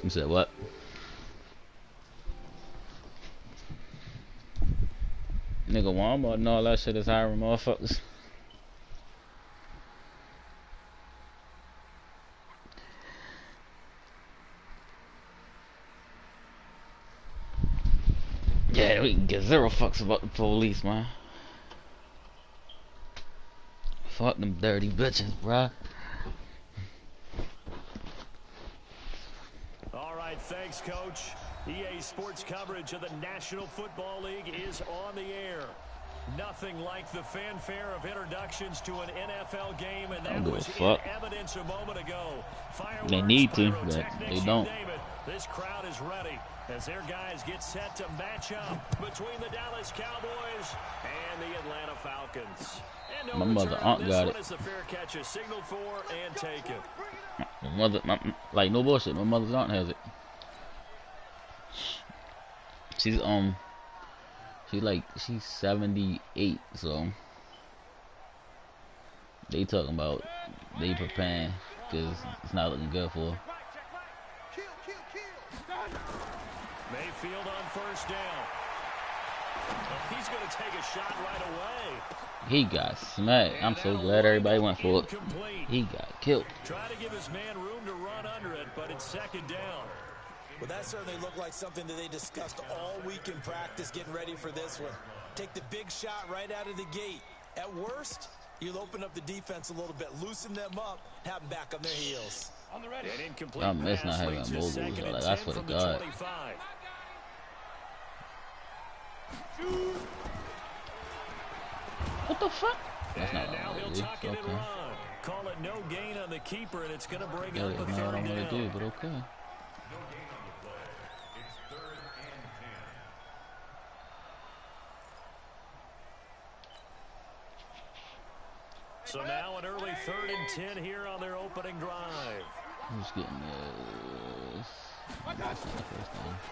You said what? Nigga, Walmart and all that shit is hiring motherfuckers. Yeah, we can get zero fucks about the police, man. Fuck them dirty bitches, bruh. All right, thanks, Coach. EA Sports coverage of the National Football League is on the air. Nothing like the fanfare of introductions to an NFL game, and that was in evidence a moment ago. Fireworks, they need to, but they don't. This crowd is ready as their guys get set to match up between the Dallas Cowboys and the Atlanta Falcons. And no my mother aunt got it. A fair catch, a signal for and take it. My mother, like no bullshit. My mother's aunt has it. She's she's 78, so they talking about they preparing because it's not looking good for her. Mayfield on first down. He's going to take a shot right away. He got smacked. I'm so glad everybody went for it. He got killed. Try to give his man room to run under it, but it's second down. Well, that certainly looked like something that they discussed all week in practice, getting ready for this one. Take the big shot right out of the gate. At worst, you'll open up the defense a little bit, loosen them up, have them back on their heels. I miss not having mobiles. Like, I swear to God. What the fuck? That's not what I want to do. Okay. Call it no gain on the keeper, and it's going to bring up a third down. down. What I do, but okay. So now an early 3rd and 10 here on their opening drive. Who's getting this?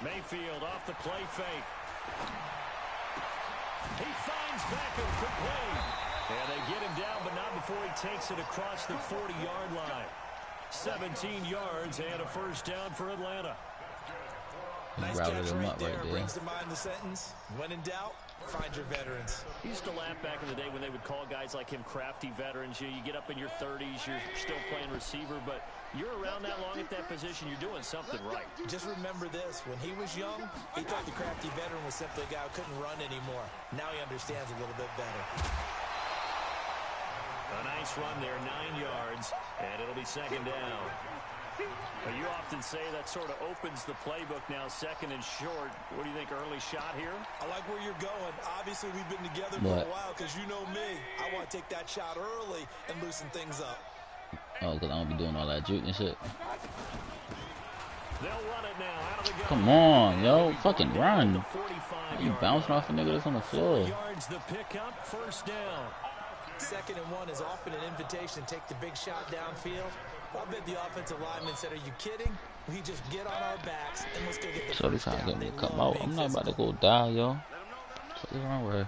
Mayfield off the play fake. He finds Beckham complete. And they get him down, but not before he takes it across the 40-yard line. 17 yards and a first down for Atlanta. Nice catch right there. Brings to mind the sentence, when in doubt, find your veterans. He used to laugh back in the day when they would call guys like him crafty veterans. You get up in your 30s, you're still playing receiver, but you're around that long at that position, you're doing something right. Just remember this, when he was young, he thought the crafty veteran was simply a guy who couldn't run anymore. Now he understands a little bit better. A nice run there, 9 yards, and it'll be second down. But you often say that sort of opens the playbook now, 2nd and short. What do you think, early shot here? I like where you're going. Obviously, we've been together for a while because you know me. I want to take that shot early and loosen things up. Oh, because I don't be doing all that juke and shit. They'll run it now out of the gun. Come on, yo. Fucking run. You bouncing off a nigga that's on the floor. 4 yards the pickup, first down. 2nd and 1 is often an invitation. Take the big shot downfield. I bet the offensive lineman said, are you kidding? We just get on our backs and let's go get the first down. Get me to come out. I'm not about to go die, yo. What's wrong with her?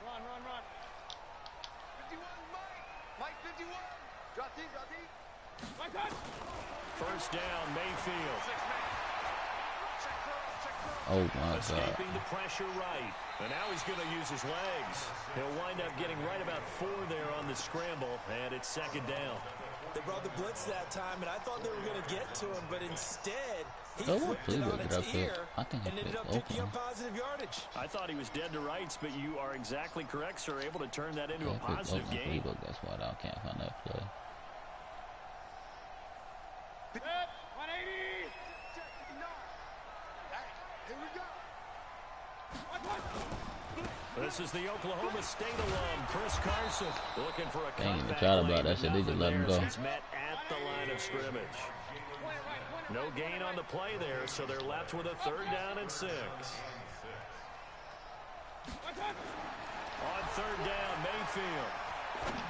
Run. 51, Mike 51. Drop deep. First down, Mayfield. Oh my Escaping God. the pressure right. And now he's going to use his legs. He'll wind up getting right about 4 there on the scramble, and it's second down. They brought the blitz that time, and I thought they were going to get to him, but instead, he flipped it on its ear and ended up picking up positive yardage. I thought he was dead to rights, but you are exactly correct, sir. Able to turn that into a positive game. That's why I can't find that play. 180. Here we go. This is the Oklahoma State alum, Chris Carson, looking for a comeback. They ain't even tried about that shit. They just let him go. He's met at the line of scrimmage. No gain on the play there, so they're left with a 3rd down and 6. On 3rd down, Mayfield.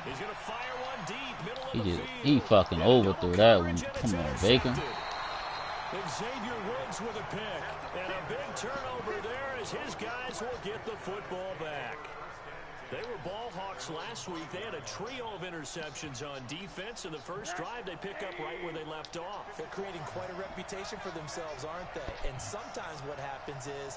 He's going to fire one deep, middle of the field. He fucking overthrew that one. Come on, Bacon. Xavier Woods with a pick. And a big turnover there as his guys will get the football back. They were ball hawks last week. They had a trio of interceptions on defense. In the first drive, they pick up right where they left off. They're creating quite a reputation for themselves, aren't they? And sometimes what happens is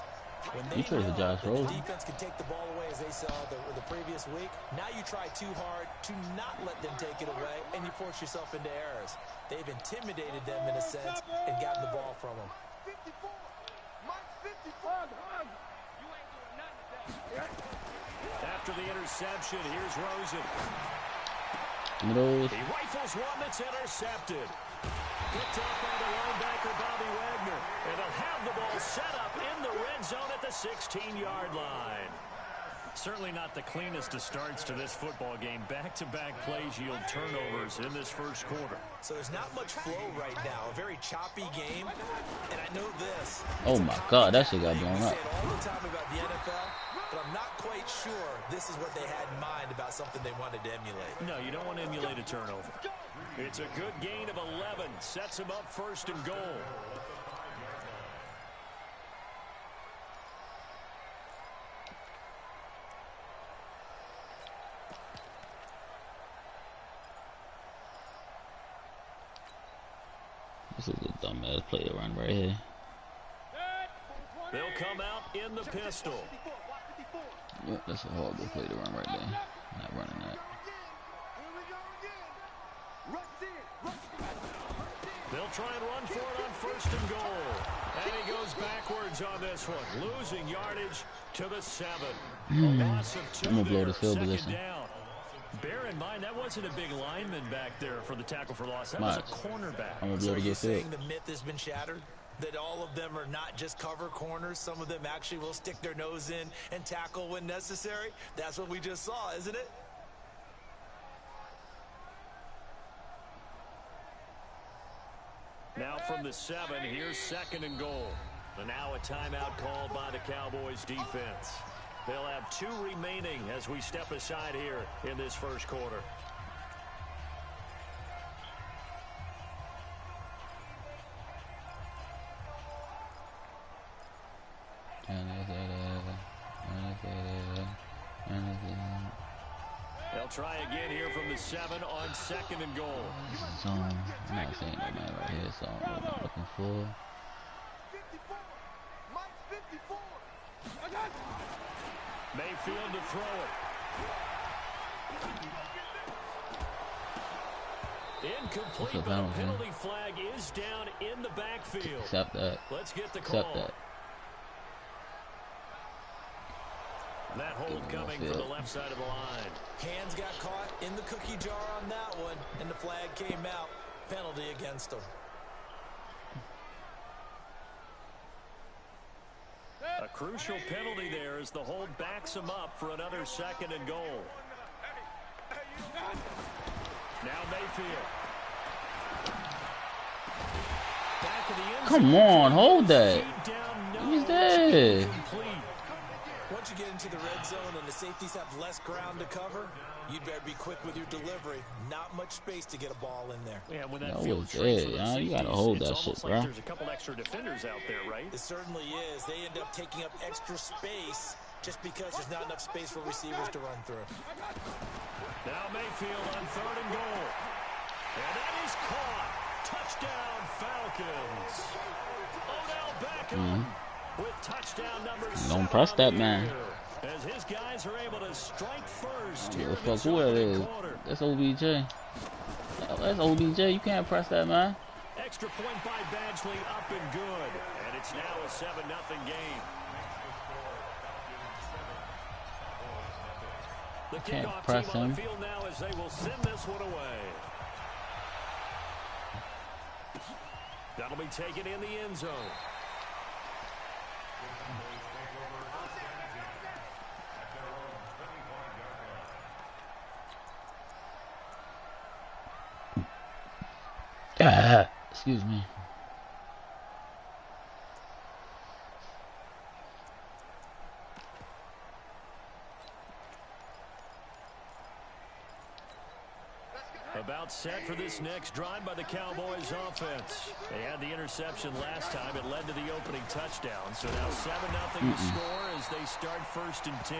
when they know that the defense can take the ball away, as they saw the previous week, now you try too hard to not let them take it away, and you force yourself into errors. They've intimidated them in a sense and gotten the ball from them. 54. Mike 54. You ain't doing nothing today. After the interception, here's Rosen. Middle. He rifles one that's intercepted. Picked up by the linebacker, Bobby Wagner. And they'll have the ball set up in the red zone at the 16-yard line. Certainly not the cleanest of starts to this football game. Back-to-back plays yield turnovers in this first quarter. So there's not much flow right now. A very choppy game. And I know this. Oh, my God. That shit got blown up. We say it all the time about the NFL, but I'm not quite sure this is what they had in mind about something they wanted to emulate. No, you don't want to emulate a turnover. It's a good gain of 11. Sets him up first and goal. This is a dumbass play to run right here. They'll come out in the pistol. Yep, that's a horrible play to run right there. Not running that. They'll try and run for it on first and goal. And he goes backwards on this one. Losing yardage to the 7. A loss of 2 I'm going to blow the field second position. down. Bear in mind, that wasn't a big lineman back there for the tackle for loss. That was a cornerback. I'm going to So blow are the you field. saying the myth has been shattered? That all of them are not just cover corners? Some of them actually will stick their nose in and tackle when necessary? That's what we just saw, isn't it? Now from the 7, here's second and goal. And now a timeout called by the Cowboys defense. They'll have 2 remaining as we step aside here in this first quarter. They'll try again here from the 7 on second and goal. Zone. I'm not saying that man right here, so I don't know what I'm looking for. 54. Mike 54. I got it. Mayfield to throw it. Incomplete, but a penalty flag is down in the backfield. Accept that. Let's get the call. Accept that. That hold coming from the left side of the line. Hands got caught in the cookie jar on that one, and the flag came out. Penalty against them. A crucial penalty there as the hold backs him up for another second and goal. Now Mayfield. Back of the end Come on, hold that. He's there. Once you get into the red zone and the safeties have less ground to cover, you'd better be quick with your delivery. Not much space to get a ball in there. Yeah, when that That field was shrinks it, for the huh? You safeties, gotta hold it's that shit, almost like bro. there's a couple extra defenders out there, right? It certainly is. They end up taking up extra space just because there's not enough space for receivers to run through. Now Mayfield on third and goal. And that is caught. Touchdown, Falcons. Odell Beckham with touchdown number 7. Don't press that man. As his guys are able to strike first Give here a in the fuck who that second is. quarter. That's OBJ. That's OBJ. You can't press that, man. Extra point by Badgley, up and good. And it's now a 7-0 game. The Can't kickoff press team on him. the field now as they will send this one away. That'll be taken in the end zone. Excuse me. About set for this next drive by the Cowboys offense. They had the interception last time. It led to the opening touchdown. So now 7-0 to score as they start first and 10.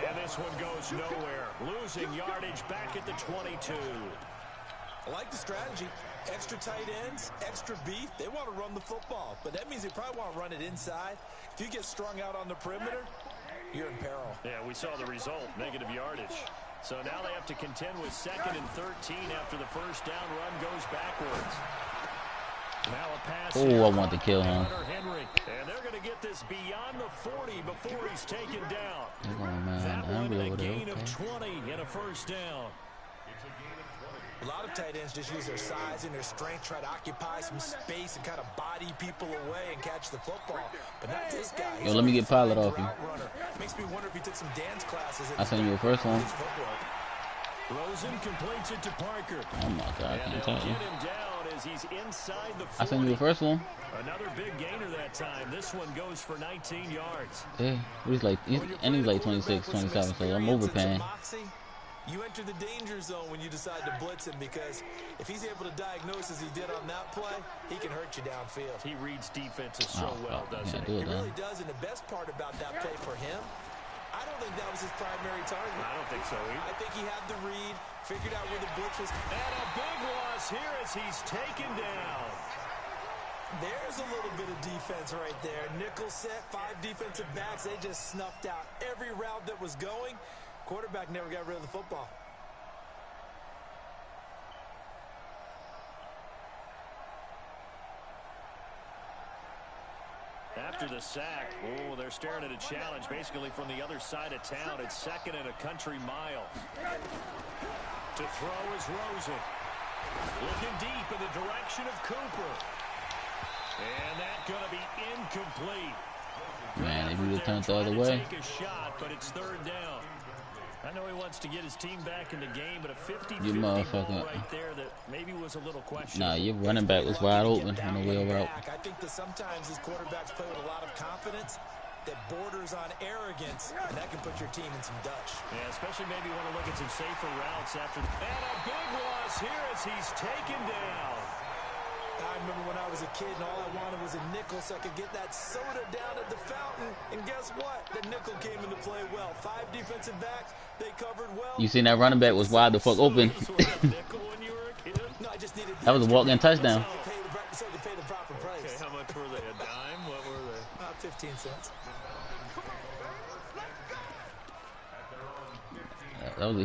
And this one goes nowhere. Losing yardage back at the 22. I like the strategy. Extra tight ends, extra beef. They want to run the football, but that means they probably want to run it inside. If you get strung out on the perimeter, you're in peril. Yeah, we saw the result, negative yardage. So now they have to contend with 2nd and 13 after the first down run goes backwards. Now a pass. Oh, I want to kill him. Henry. And they're going to get this beyond the 40 before he's taken down. Man, That one a gain of 20 and a first down. A lot of tight ends just use their size and their strength, try to occupy some space and kind of body people away and catch the football. But not this guy. Yo, let me get Pilot off you. Makes me wonder if he took some dance classes. I sent you the first one. Rosen completes it to Parker. Oh my God, I can't tell you. Get him down as he's inside the 40. I sent you the first one. Another big gainer that time. This one goes for 19 yards. Yeah, he's like 26, 27, so I'm overpaying. You enter the danger zone when you decide to blitz him, because if he's able to diagnose as he did on that play, he can hurt you downfield. He reads defenses so well, doesn't he? He really does, and the best part about that play for him, I don't think that was his primary target. I don't think so either. I think he had the read, figured out where the blitz was. And a big loss here as he's taken down. There's a little bit of defense right there. Nickel set, 5 defensive backs. They just snuffed out every route that was going. Quarterback never got rid of the football. After the sack, they're staring at a challenge basically from the other side of town. It's 2nd and a country mile. To throw is Rosen. Looking deep in the direction of Cooper. And that's going to be incomplete. Man, if you would turn the other way. Take a shot, but it's 3rd down. I know he wants to get his team back in the game, but a 50-50 ball right there that maybe was a little questionable. Nah, your running back was wide open on the wheel route. I think that sometimes these quarterbacks play with a lot of confidence that borders on arrogance, and that can put your team in some Dutch. Yeah, especially maybe want to look at some safer routes after. And a big loss here as he's taken down. I remember when I was a kid and all I wanted was a nickel so I could get that soda down at the fountain. And guess what? The nickel came into play well. 5 defensive backs, they covered well. You seen that running back was wide the fuck open. No, I just needed that was a walk-in touchdown. So to pay the proper price. Okay, how much were they? A dime? What were they? 15 cents.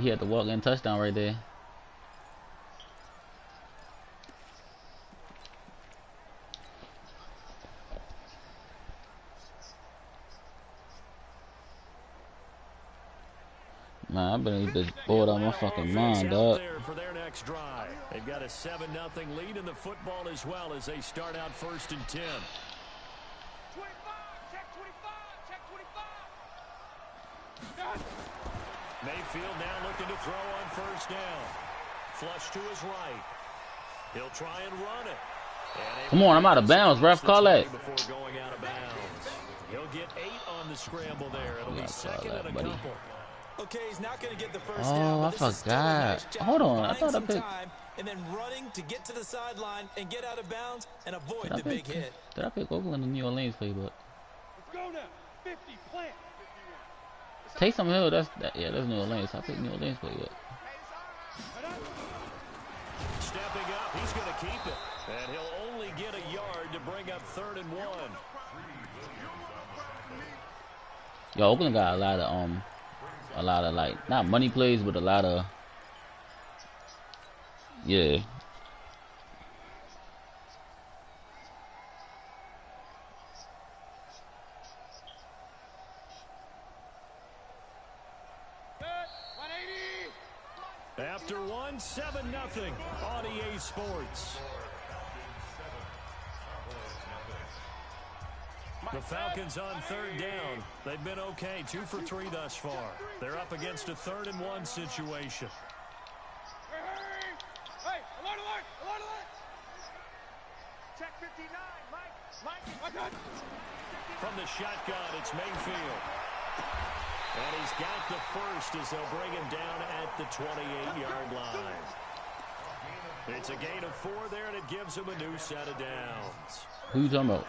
He had the walk-in touchdown right there. Man, I've been just bored out my fucking mind, dog. For their next drive. They've got a 7-0 lead in the football as well as they start out 1st and 10. 25, check 25, check 25. Mayfield now looking to throw on 1st down. Flush to his right. He'll try and run it. Come on, I'm out of bounds, ref. Call that. Before going out of bounds. He'll get 8 on the scramble there. It'll be 2nd and a couple. Okay, he's not going to get the first down. Oh, I forgot. Hold on, I thought I picked. And then running to get to the sideline and get out of bounds and avoid the big hit. Did I pick Oakland and New Orleans playbook? Let's go now. 50, plant. 51. Taysom Hill, that's New Orleans. I picked New Orleans playbook. Stepping up, he's going to keep it. And he'll only get a yard to bring up 3rd and 1. Yo, Oakland got a lot of like not money plays, but a lot of yeah. After 1, 7-0 on EA Sports. The Falcons on 3rd down. They've been okay, 2 for 3 thus far. They're up against a 3rd and 1 situation. Hey, alert. Check 59, Mike. From the shotgun, it's Mayfield. And he's got the first as they'll bring him down at the 28-yard line. It's a gain of 4 there, and it gives him a new set of downs. Who you talking about?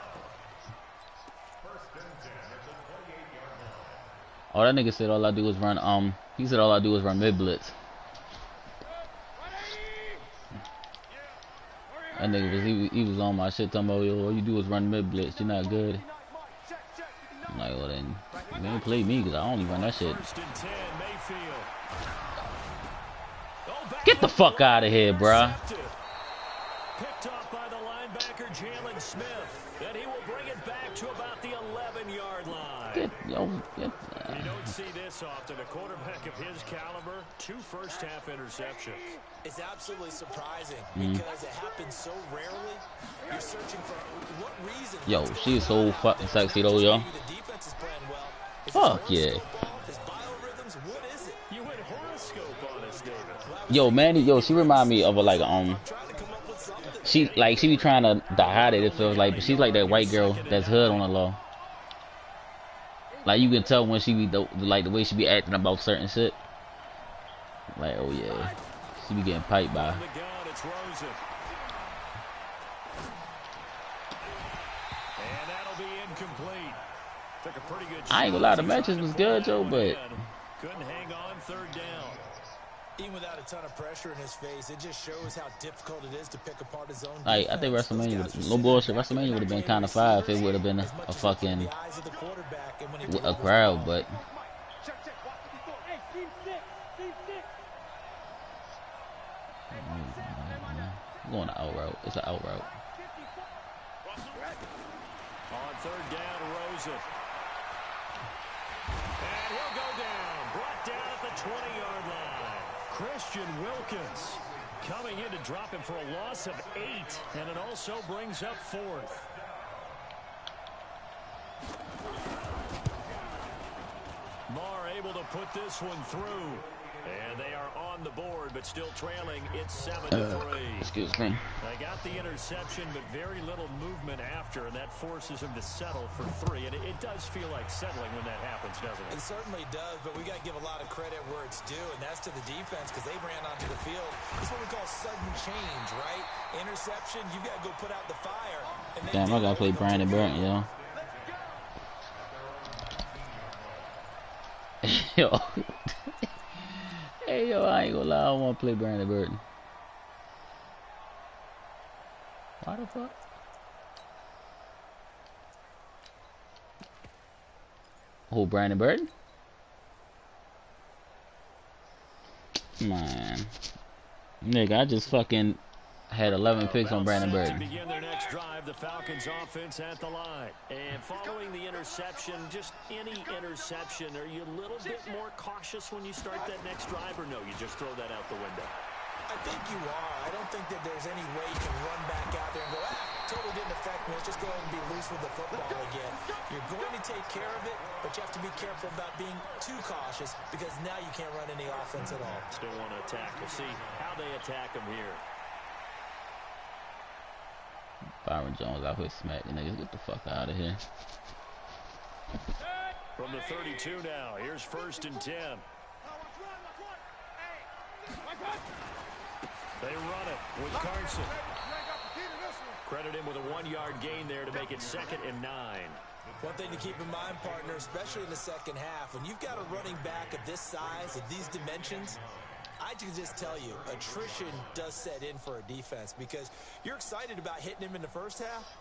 Oh, that nigga said all I do is run. He said all I do is run mid blitz. That nigga was he was on my shit talking about, yo, all you do is run mid blitz. You're not good. I'm like, well then, you ain't play me because I only run that shit. Get the fuck out of here, bruh. Picked off by the linebacker Jalen Smith, and he will bring it back to about the 11-yard line. You don't see this often. A quarterback of his caliber, 2 first-half interceptions. It's absolutely surprising because it happens so rarely. You're searching for what reason. Yo, she's so fucking sexy though, yo. The defense is playing well. Fuck yeah. His biorhythms, what is it? You went horoscope on us, David. Yo, Manny, yo, she remind me of a she be trying to hide it feels like, but she's like that white girl that's hood on the low. Like you can tell when she be the way she be acting about certain shit. Like, oh yeah, she be getting piped by. I ain't gonna lie, the matches was good, Joe, but couldn't hang on 3rd down. Even without a ton of pressure in his face, it just shows how difficult it is to pick apart his own like, I think WrestleMania, no bullshit, WrestleMania would have been kind of fire if it would have been a fucking a crowd, but I'm going to out route. It's an out route. On 3rd down, Rosen. And he'll go down. Brought down at the 20-yard line. Christian Wilkins coming in to drop him for a loss of 8, and it also brings up 4th. Marr able to put this one through, and they are on the board, but still trailing. It's 7-3. Excuse me. They got the interception, but very little movement after, and that forces him to settle for 3. And it does feel like settling when that happens, doesn't it? It certainly does, but we got to give a lot of credit where it's due, and that's to the defense because they ran onto the field. It's what we call sudden change, right? Interception, you got to go put out the fire. And damn, I got to play Brandon Burton, yo. Yo. Hey, yo, I ain't gonna lie, I want to play Brandon Burton. Why the fuck? Oh, Brandon Burton? Man. Nigga, I just fucking had 11 picks on Brandon Burton. Begin their next drive, the Falcons offense at the line. And following the interception, just any interception, are you a little bit more cautious when you start that next drive, or no, you just throw that out the window? I think you are. I don't think that there's any way you can run back out there and go, totally didn't affect me. Let's just go ahead and be loose with the football again. You're going to take care of it, but you have to be careful about being too cautious because now you can't run any offense at all. Still want to attack. We'll see how they attack him here. Byron Jones out here smacking niggas. Get the fuck out of here. From the 32 now, here's 1st and 10. They run it with Carson. Credit him with a 1-yard gain there to make it 2nd and 9. One thing to keep in mind, partner, especially in the second half, when you've got a running back of this size, of these dimensions, I can just tell you, attrition does set in for a defense because you're excited about hitting him in the first half.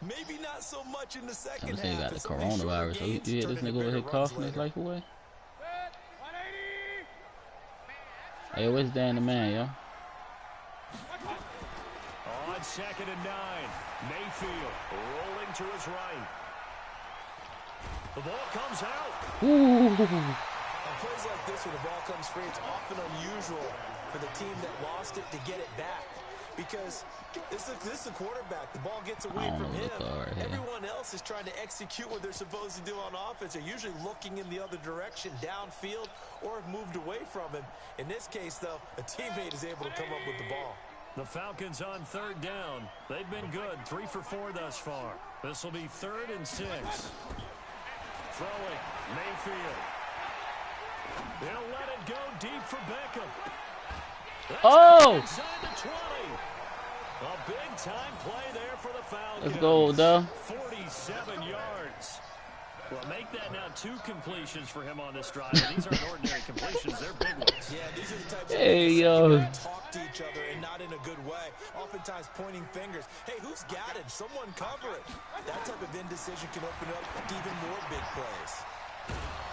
Maybe not so much in the second half. You got the coronavirus. So you hit this nigga over here coughing his life away? Hey, where's Dan the man, yo? On 2nd and 9, Mayfield rolling to his right. The ball comes out. Ooh. On plays like this, when the ball comes free, it's often unusual for the team that lost it to get it back. Because this is a quarterback. The ball gets away from him. Everyone else is trying to execute what they're supposed to do on offense. They're usually looking in the other direction, downfield, or have moved away from him. In this case, though, a teammate is able to come up with the ball. The Falcons on 3rd down. They've been good, 3 for 4 thus far. This will be 3rd and 6. Throwing, Mayfield. They'll let it go deep for Beckham. Oh! A big time play there for the Falcons. Let's go, though. 47 yards. Well, make that now 2 completions for him on this drive. And these aren't ordinary completions. They're big ones. Yeah, these are the types Hey, of yo. talk to each other and not in a good way. Oftentimes pointing fingers. Hey, who's got it? Someone cover it. That type of indecision can open up to even more big plays.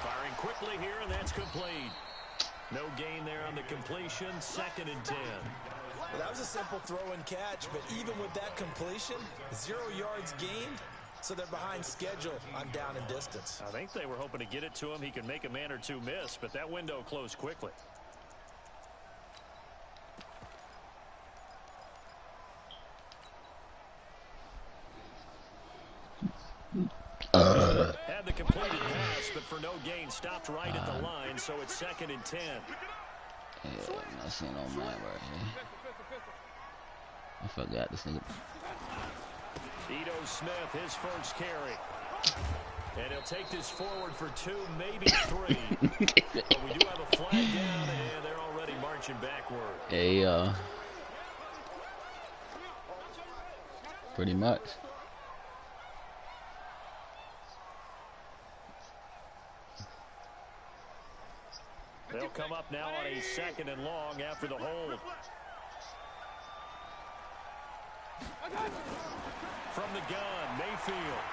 Firing quickly here, and that's complete. No gain there on the completion. 2nd and 10. Well, that was a simple throw and catch, but even with that completion, 0 yards gained. So they're behind schedule on down and distance. I think they were hoping to get it to him. He could make a man or 2 miss, but that window closed quickly. Had the completed pass, but for no gain, stopped right at the line, so it's 2nd and 10. Yeah, I'm not seeing no man right here. I forgot this nigga. Ito Smith, his first carry. And he'll take this forward for 2, maybe 3. But we do have a flag down, and they're already marching backward. Hey, pretty much. They'll come up now on a 2nd and long after the hold. From the gun, Mayfield.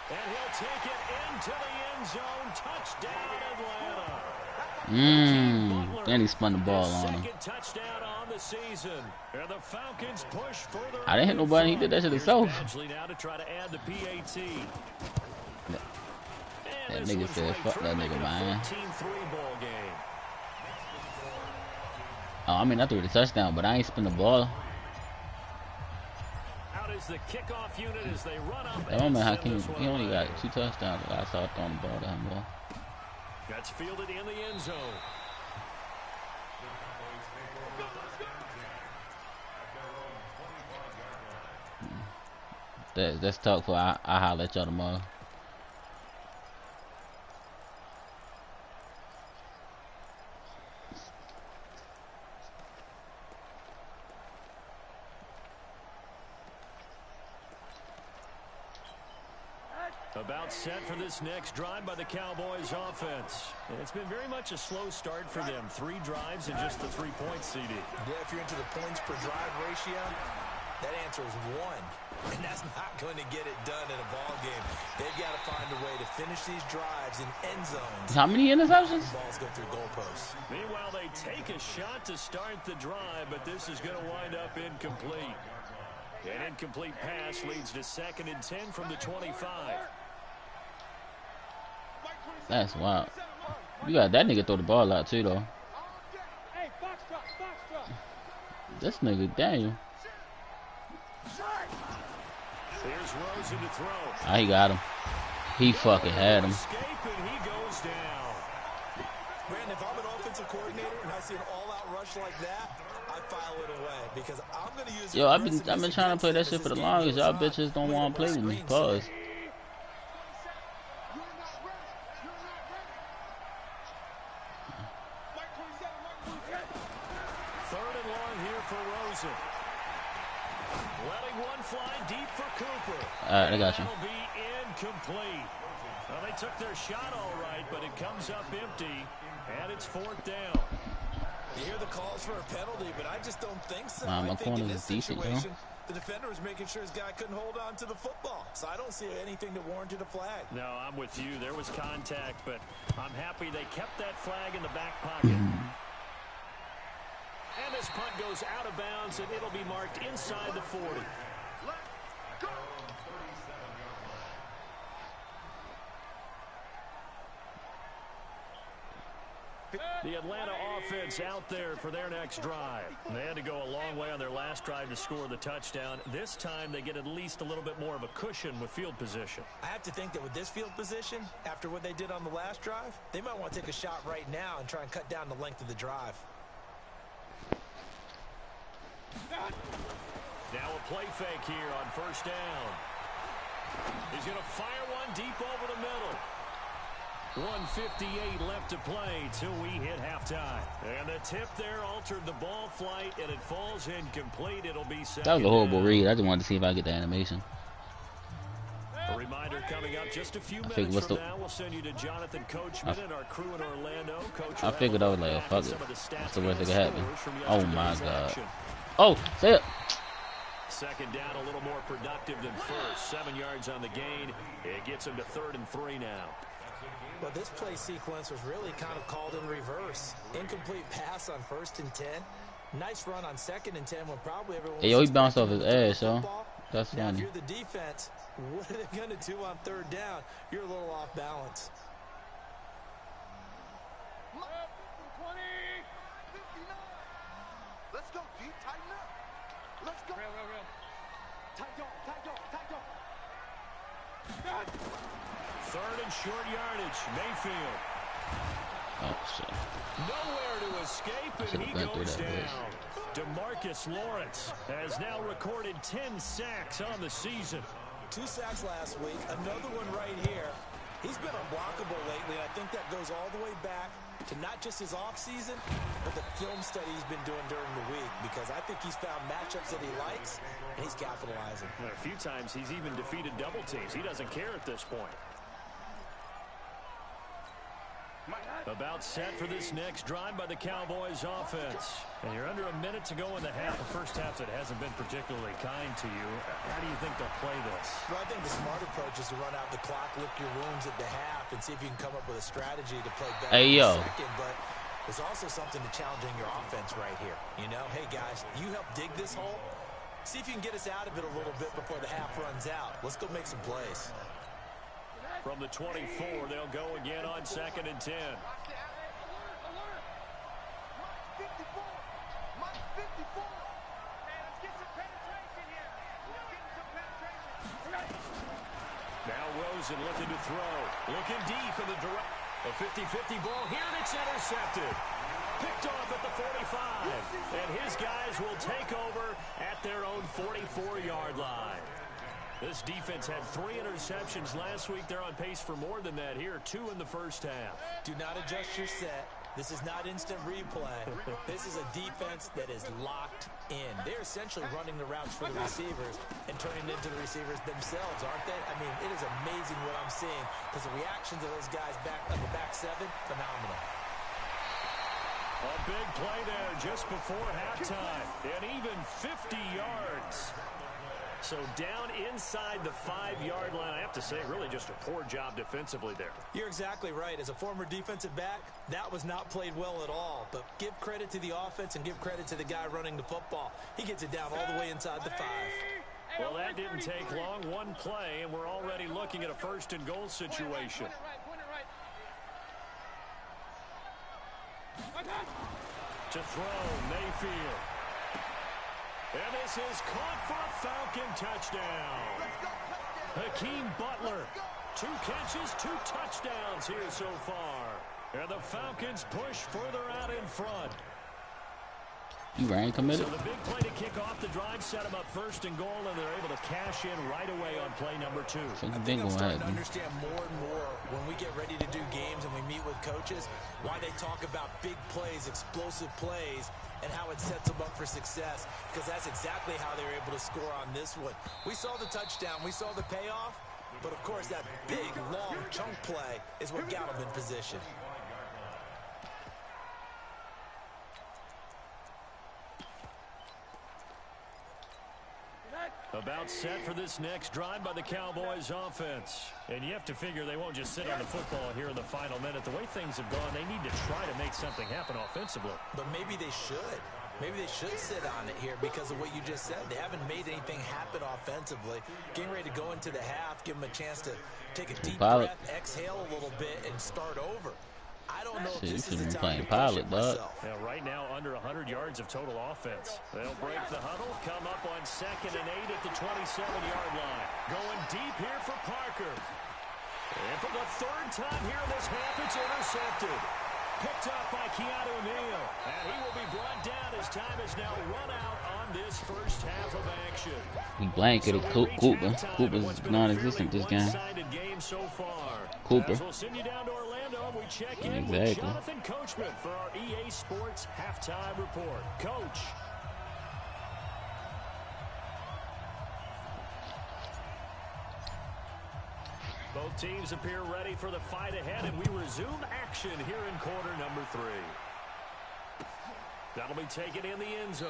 And he'll take it into the end zone. Touchdown, Atlanta. Then he spun the ball on him. Second touchdown on the season. And the Falcons push further. I didn't hit nobody. He did that shit himself. Now to try to add the PAT. That nigga said, fuck that nigga, man. Oh, I mean, I threw the touchdown, but I ain't spin the ball. Out is the kickoff unit as they run up. That moment, Hakeem, he only got 2 touchdowns. I saw throwing the ball to him, boy. That's fielded in the end zone. That's talk for I holler at y'all tomorrow. About set for this next drive by the Cowboys offense. And it's been very much a slow start for them. 3 drives and just the 3 points, CD. Yeah, if you're into the points per drive ratio, that answer is 1. And that's not going to get it done in a ball game. They've got to find a way to finish these drives in end zones. How many interceptions? Balls go through goalposts. Meanwhile, they take a shot to start the drive, but this is going to wind up incomplete. An incomplete pass leads to 2nd and 10 from the 25. That's wild. You got that nigga throw the ball out too, though. This nigga, Daniel. Here's Rosen to throw. Ah, he got him. He fucking had him. He goes down. Brandon, if I'm an offensive coordinator and I see an all-out rush like that, I file it away because I'm going to use. Yo, I've been trying to play that shit for the longest. Y'all bitches don't want to play with me. Pause. Letting one fly deep for Cooper. Alright, I got you. That'll be incomplete. Well, they took their shot all right, but it comes up empty, and it's 4th down. You hear the calls for a penalty, but I just don't think so. Wow, my I think in corner this is decent, situation, the defender was making sure his guy couldn't hold on to the football. So I don't see anything that warranted a flag. No, I'm with you. There was contact, but I'm happy they kept that flag in the back pocket. And this punt goes out of bounds, and it'll be marked inside the 40. The Atlanta offense out there for their next drive. They had to go a long way on their last drive to score the touchdown. This time they get at least a little bit more of a cushion with field position. I have to think that with this field position, after what they did on the last drive, they might want to take a shot right now and try and cut down the length of the drive. Now a play fake here on 1st down. He's going to fire one deep over the middle. 1:58 left to play till we hit halftime. And the tip there altered the ball flight, and it falls incomplete. It'll be 2nd. That was a horrible read. I just wanted to see if I get the animation. A reminder coming up just a few I minutes figured from now. We'll send you to Jonathan Coachman and our crew in Orlando. Coach, I figured I was like, oh, fuck it. What's the worst that could happen? Oh my god. Oh, say it. Second down, a little more productive than first. 7 yards on the gain. It gets him to 3rd and 3 now. Well, this play sequence was really kind of called in reverse. Incomplete pass on 1st and 10. Nice run on 2nd and 10 when probably everyone Hey, yo, he bounced off his ass, yo. That's now, funny. if you're the defense, what are they going to do on 3rd down? You're a little off balance. 20, 59. Let's go, G. Tighten up. Let's go. Real. Tight go. 3rd and short yardage. Mayfield. Oh, shit. Nowhere to escape, and he goes down. DeMarcus Lawrence has now recorded 10 sacks on the season. 2 sacks last week, another one right here. He's been unblockable lately, and I think that goes all the way back to not just his offseason, but the film study he's been doing during the week, because I think he's found matchups that he likes, and he's capitalizing. Well, a few times he's even defeated double teams. He doesn't care at this point. About set for this next drive by the Cowboys offense. And you're under a minute to go in the half. The first half that hasn't been particularly kind to you. How do you think they'll play this? Well, I think the smart approach is to run out the clock, lick your wounds at the half, and see if you can come up with a strategy to play better in the second. But there's also something to challenging your offense right here. You know, hey, guys, you help dig this hole. See if you can get us out of it a little bit before the half runs out. Let's go make some plays. From the 24, they'll go again on 2nd and 10. Now Rosen looking to throw. Looking deep in the direct. A 50-50 ball here, and it's intercepted. Picked off at the 45. And his guys will take over at their own 44-yard line. This defense had 3 interceptions last week. They're on pace for more than that here. 2 in the first half. Do not adjust your set. This is not instant replay. This is a defense that is locked in. They're essentially running the routes for the receivers and turning into the receivers themselves, aren't they? I mean, it is amazing what I'm seeing, because the reactions of those guys back on the back 7, phenomenal. A big play there just before halftime. And even 50 yards. So down inside the 5-yard line. I have to say, really just a poor job defensively there. You're exactly right. As a former defensive back, that was not played well at all. But give credit to the offense and give credit to the guy running the football. He gets it down all the way inside the 5. Well, that didn't take long. One play, and we're already looking at a 1st and goal situation. To throw, Mayfield. And this is caught for a Falcon touchdown. Hakeem Butler, 2 catches, 2 touchdowns here so far. And the Falcons push further out in front. You ran committed. So the big play to kick off the drive set them up 1st and goal, and they're able to cash in right away on play number 2. I think I'm starting to understand more and more when we get ready to do games and we meet with coaches, why they talk about big plays, explosive plays, and how it sets them up for success, because that's exactly how they were able to score on this one. We saw the touchdown, we saw the payoff, but of course that big, long chunk play is what got them in position. About set for this next drive by the Cowboys offense. And you have to figure they won't just sit on the football here in the final minute. The way things have gone, they need to try to make something happen offensively. But maybe they should. Maybe they should sit on it here because of what you just said. They haven't made anything happen offensively. Getting ready to go into the half, give them a chance to take a deep breath, exhale a little bit, and start over. I don't know if this is the time to push it myself. Now, right now, under 100 yards of total offense. They'll break the huddle, come up on 2nd and 8 at the 27-yard line. Going deep here for Parker. And for the 3rd time here in this half, it's intercepted. Picked up by Keanu Neal. And he will be brought down as time is now run out on this first half of action. He blanketed Cooper. Cooper's non-existent this game. So far. Cooper. We'll send you down to Orlando and we check in with Jonathan Coachman for our EA Sports halftime report. Coach. Both teams appear ready for the fight ahead, and we resume action here in quarter number 3. That'll be taken in the end zone.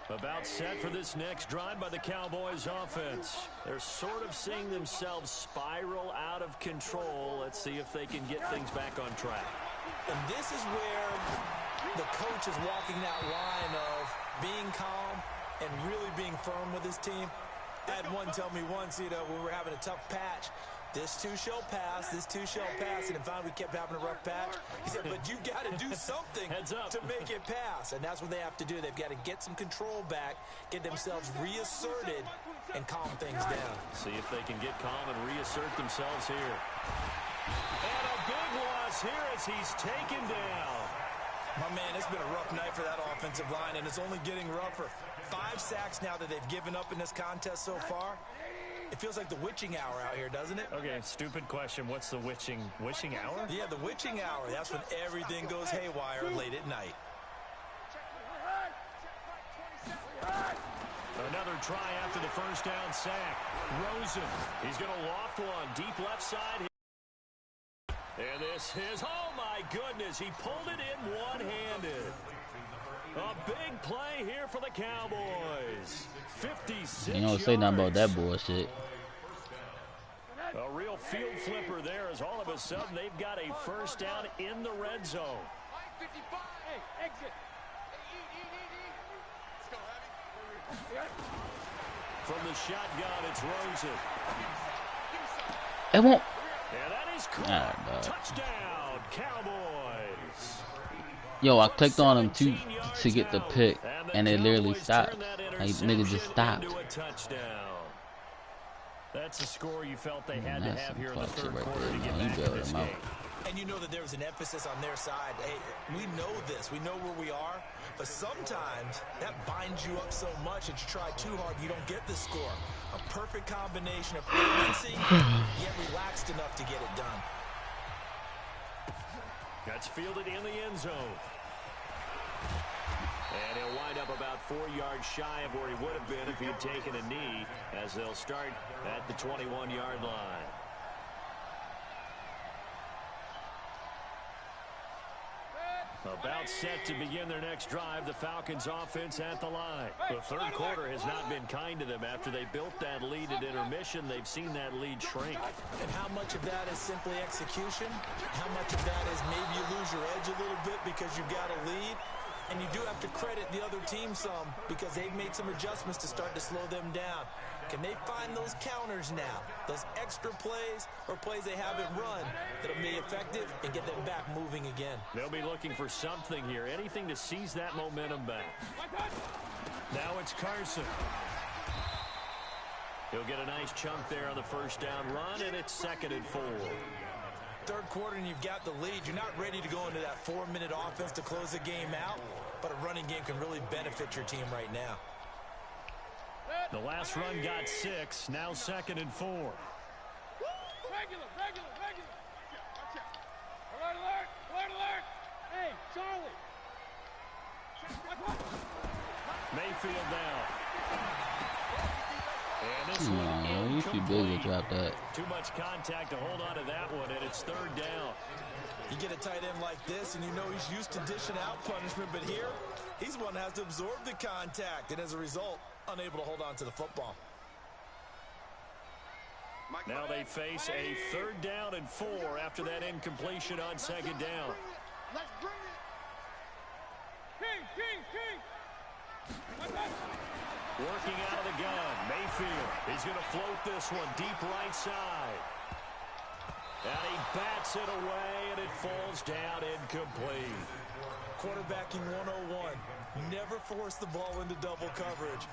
About set for this next drive by the Cowboys offense. They're sort of seeing themselves spiral out of control. Let's see if they can get things back on track. And this is where the coach is walking that line of being calm and really being firm with his team. I had one tell me once, you know, when we were having a tough patch, this too shall pass, this too shall pass, and finally we kept having a rough patch. He said, but you got to do something to make it pass, and that's what they have to do. They've got to get some control back, get themselves reasserted, and calm things down. See if they can get calm and reassert themselves here. And a big loss here as he's taken down. My man, it's been a rough night for that offensive line, and it's only getting rougher. 5 sacks now that they've given up in this contest so far. It feels like the witching hour out here, doesn't it? Okay, stupid question. What's the witching hour? Yeah, the witching hour. That's when everything goes haywire late at night. Another try after the first down sack. Rosen, he's going to loft one deep left side. And this is, oh my goodness, he pulled it in one-handed. A big play here for the Cowboys. 56 You don't say nothing about that bullshit. A real field flipper there as all of a sudden they've got a first down in the red zone. From the shotgun, it's Rosen. It won't. And that is caught. Touchdown, Cowboys. Yo, I clicked on him to get the pick, and it literally stopped. Like, nigga just stopped. That's the score you felt they had to have here in the third quarter to get back in this game. And you know that there was an emphasis on their side. Hey, we know this. We know where we are. But sometimes that binds you up so much that you try too hard, you don't get the score. A perfect combination of urgency, yet relaxed enough to get it done. That's fielded in the end zone. And he'll wind up about 4 yards shy of where he would have been if he had taken a knee, as they'll start at the 21-yard line. About set to begin their next drive, the Falcons offense at the line. The third quarter has not been kind to them. After they built that lead at intermission, they've seen that lead shrink. And how much of that is simply execution? How much of that is maybe you lose your edge a little bit because you've got a lead? And you do have to credit the other team some because they've made some adjustments to start to slow them down. Can they find those counters now, those extra plays or plays they haven't run that'll be effective and get them back moving again? They'll be looking for something here, anything to seize that momentum back. Now it's Carson. He'll get a nice chunk there on the first down run, and it's 2nd and 4. Third quarter and you've got the lead. You're not ready to go into that 4-minute offense to close the game out, but a running game can really benefit your team right now. The last run got 6, now 2nd and 4. Regular. Watch out. Alert. Hey, Charlie. Mayfield down. And this you should be able to drop that. Too much contact to hold on to that one, and it's 3rd down. You get a tight end like this, and you know he's used to dishing out punishment, but here, he's the one that has to absorb the contact, and as a result, unable to hold on to the football. Now they face a 3rd down and 4 after that incompletion on 2nd down. Let's bring it. King. Working out of the gun, Mayfield. He's going to float this one deep right side. And he bats it away, and it falls down incomplete. Quarterbacking 101. Never force the ball into double coverage,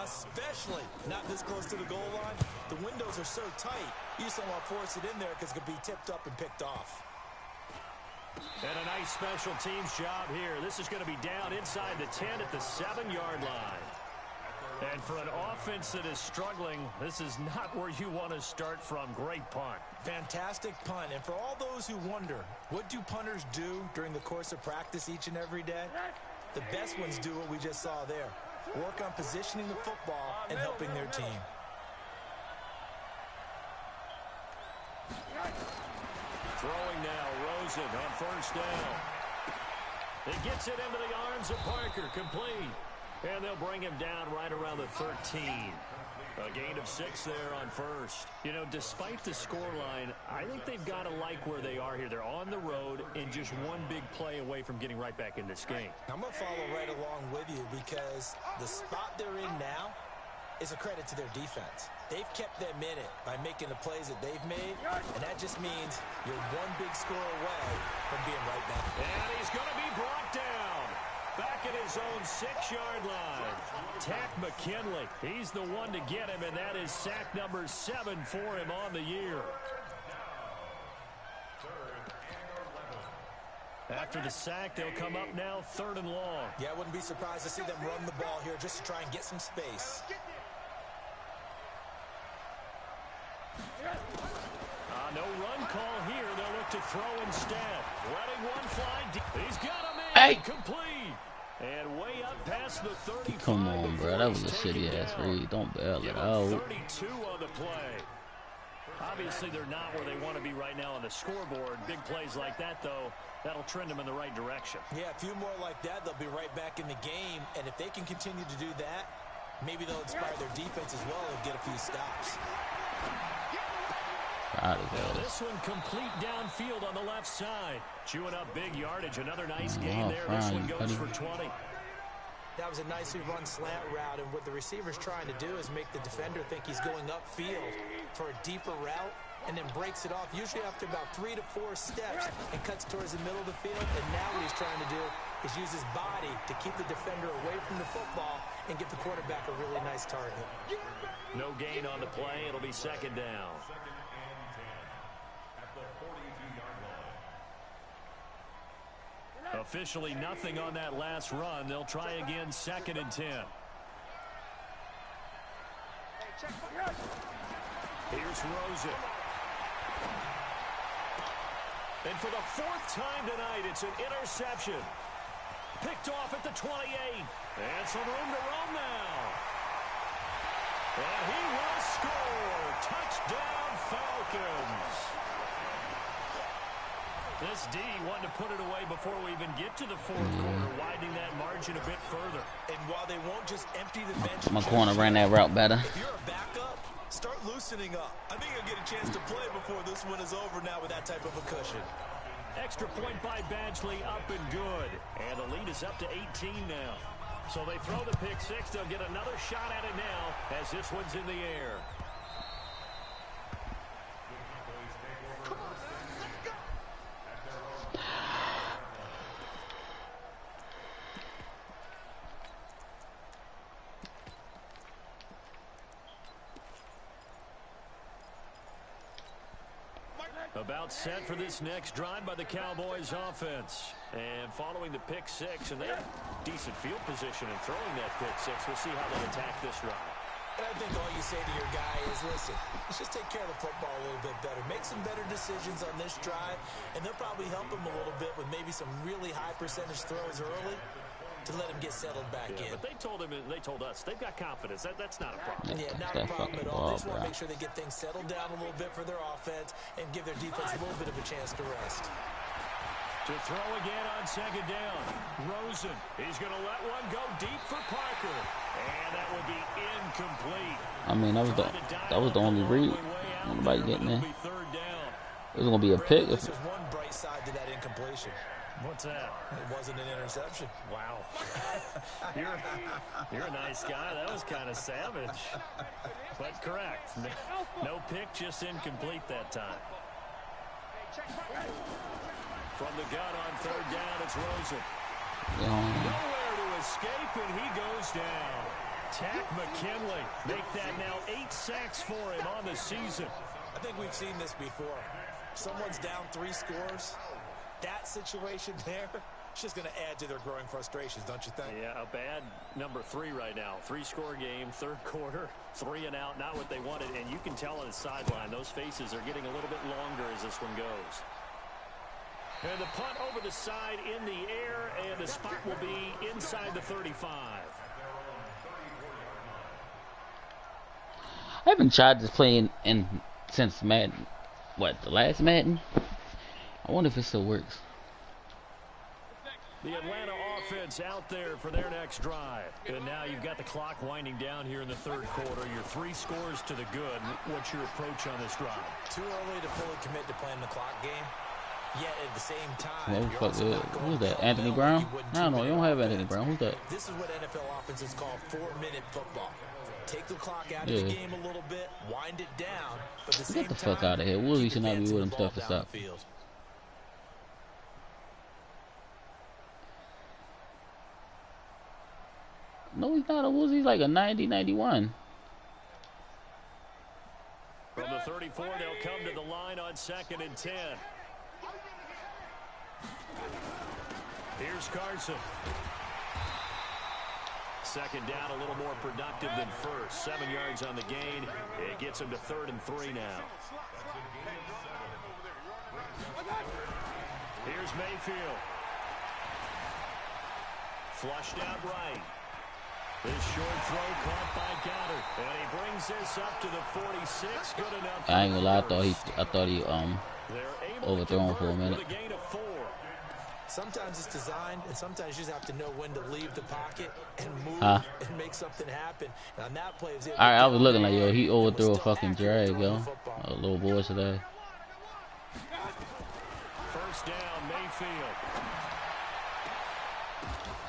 especially not this close to the goal line. The windows are so tight, you just don't want to force it in there because it could be tipped up and picked off. And a nice special teams job here. This is going to be down inside the 10 at the 7-yard line. And for an offense that is struggling, this is not where you want to start from. Great punt. Fantastic punt. And for all those who wonder, what do punters do during the course of practice each and every day? The best ones do what we just saw there. Work on positioning the football and helping their team. Throwing now, Rosen on first down. He gets it into the arms of Parker, complete. And they'll bring him down right around the 13. A gain of 6 there on first. You know, despite the scoreline, I think they've got to like where they are here. They're on the road and just one big play away from getting right back in this game. I'm going to follow right along with you because the spot they're in now is a credit to their defense. They've kept them in it by making the plays that they've made, and that just means you're one big score away from being right back. And he's going to be brought down. Back at his own 6-yard line. Tack McKinley. He's the one to get him, and that is sack number 7 for him on the year. After the sack, they'll come up now 3rd and long. Yeah, I wouldn't be surprised to see them run the ball here just to try and get some space. No run call here. They'll look to throw instead. Letting one fly deep. He's got him in. Hey. Complete. And way up past the 35. Come on, bro. That was a shitty-ass read. Don't bail it out. 32 on the play. Obviously, they're not where they want to be right now on the scoreboard. Big plays like that, though, that'll trend them in the right direction. Yeah, a few more like that, they'll be right back in the game. And if they can continue to do that, maybe they'll inspire their defense as well and get a few stops. Now this one complete downfield on the left side. Chewing up big yardage. Another nice gain there. This one goes for 20. That was a nicely run slant route, and what the receiver's trying to do is make the defender think he's going upfield for a deeper route and then breaks it off, usually after about 3 to 4 steps, and cuts towards the middle of the field. And now what he's trying to do is use his body to keep the defender away from the football and get the quarterback a really nice target. No gain on the play. It'll be 2nd down. Officially nothing on that last run. They'll try again 2nd and 10. Here's Rosen. And for the 4th time tonight, it's an interception. Picked off at the 28. And some room to roam now. And he will score. Touchdown, Falcons. This D wanted to put it away before we even get to the 4th quarter, widening that margin a bit further. And while they won't just empty the bench, My corner ran that route better. if you're a backup, start loosening up. I think you'll get a chance to play before this one is over now with that type of a cushion. Extra point by Badgley, up and good. And the lead is up to 18 now. So they throw the pick 6. They'll get another shot at it now as this one's in the air. About set for this next drive by the Cowboys offense. And following the pick 6, and they have decent field position in throwing that pick 6. We'll see how they attack this drive. And I think all you say to your guy is, listen, let's just take care of the football a little bit better. Make some better decisions on this drive, and they'll probably help him a little bit with maybe some really high percentage throws early to let him get settled back in. But they told us they've got confidence. That's not a problem. Yeah, not a problem at all. They just want to make sure they get things settled down a little bit for their offense and give their defense a little bit of a chance to rest. To throw again on 2nd down. Rosen. He's going to let one go deep for Parker. And that will be incomplete. I mean, that was the only read. Nobody getting there. It was going to be a pick. There's one bright side to that incompletion. What's that? It wasn't an interception. Wow. You're a nice guy. That was kind of savage. But correct. No pick, just incomplete that time. From the gun on 3rd down, it's Rosen. Nowhere to escape, and he goes down. Tack McKinley. Make that now 8 sacks for him on the season. I think we've seen this before. Someone's down 3 scores. That situation there, It's just going to add to their growing frustrations, don't you think? Yeah, a bad number 3 right now. 3-score game, third quarter, 3 and out, not what they wanted. And you can tell on the sideline, those faces are getting a little bit longer as this one goes. And the punt over the side in the air, and the spot will be inside the 35. I haven't tried this playing since Madden. What, the last Madden? I wonder if it still works. The Atlanta offense out there for their next drive. And now you've got the clock winding down here in the third quarter. Your 3 scores to the good. What's your approach on this drive? Too early to fully commit to playing the clock game. Yet at the same time, Who's that? Anthony Brown? I don't know. You don't have Anthony Brown. Who's that? This is what NFL offenses call 4-minute football. Take the clock out of the game a little bit, wind it down, but at the same time, get the fuck out of here. Woozy should not be with him stuff to stop. No, he's not a Woozy. He's like a 90, 91. From the 34, they'll come to the line on 2nd and 10. Here's Carson. Second down, a little more productive than first. 7 yards on the gain. It gets him to 3rd and 3 now. Here's Mayfield. Flushed out right. This short throw caught by Goddard. And he brings this up to the 46. Good enough. I ain't gonna lie, I thought he overthrown for a minute. Sometimes it's designed, and sometimes you just have to know when to leave the pocket and move and make something happen. And on that play, I was looking like, yo, he overthrew a fucking drag, yo. A little boy today. First down, Mayfield.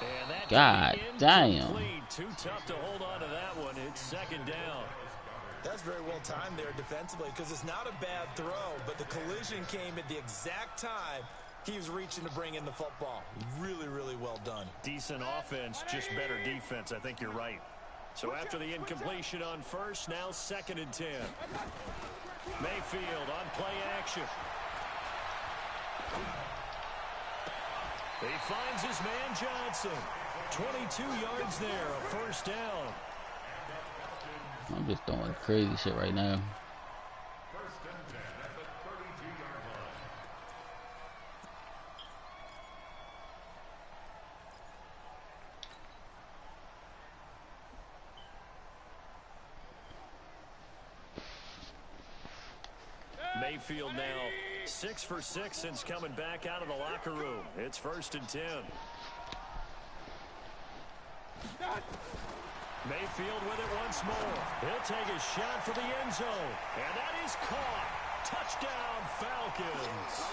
And that God damn. Too tough to hold on to that one. It's 2nd down. That's very well timed there defensively because it's not a bad throw, but the collision came at the exact time he was reaching to bring in the football. Really, really well done. Decent offense, just better defense. I think you're right. So after the incompletion on first, now 2nd and 10. Mayfield on play action. He finds his man Johnson. 22 yards there, a first down. I'm just throwing crazy shit right now. Mayfield now 6 for 6 since coming back out of the locker room. It's 1st and 10. Mayfield with it once more. He'll take a shot for the end zone. And that is caught. Touchdown, Falcons.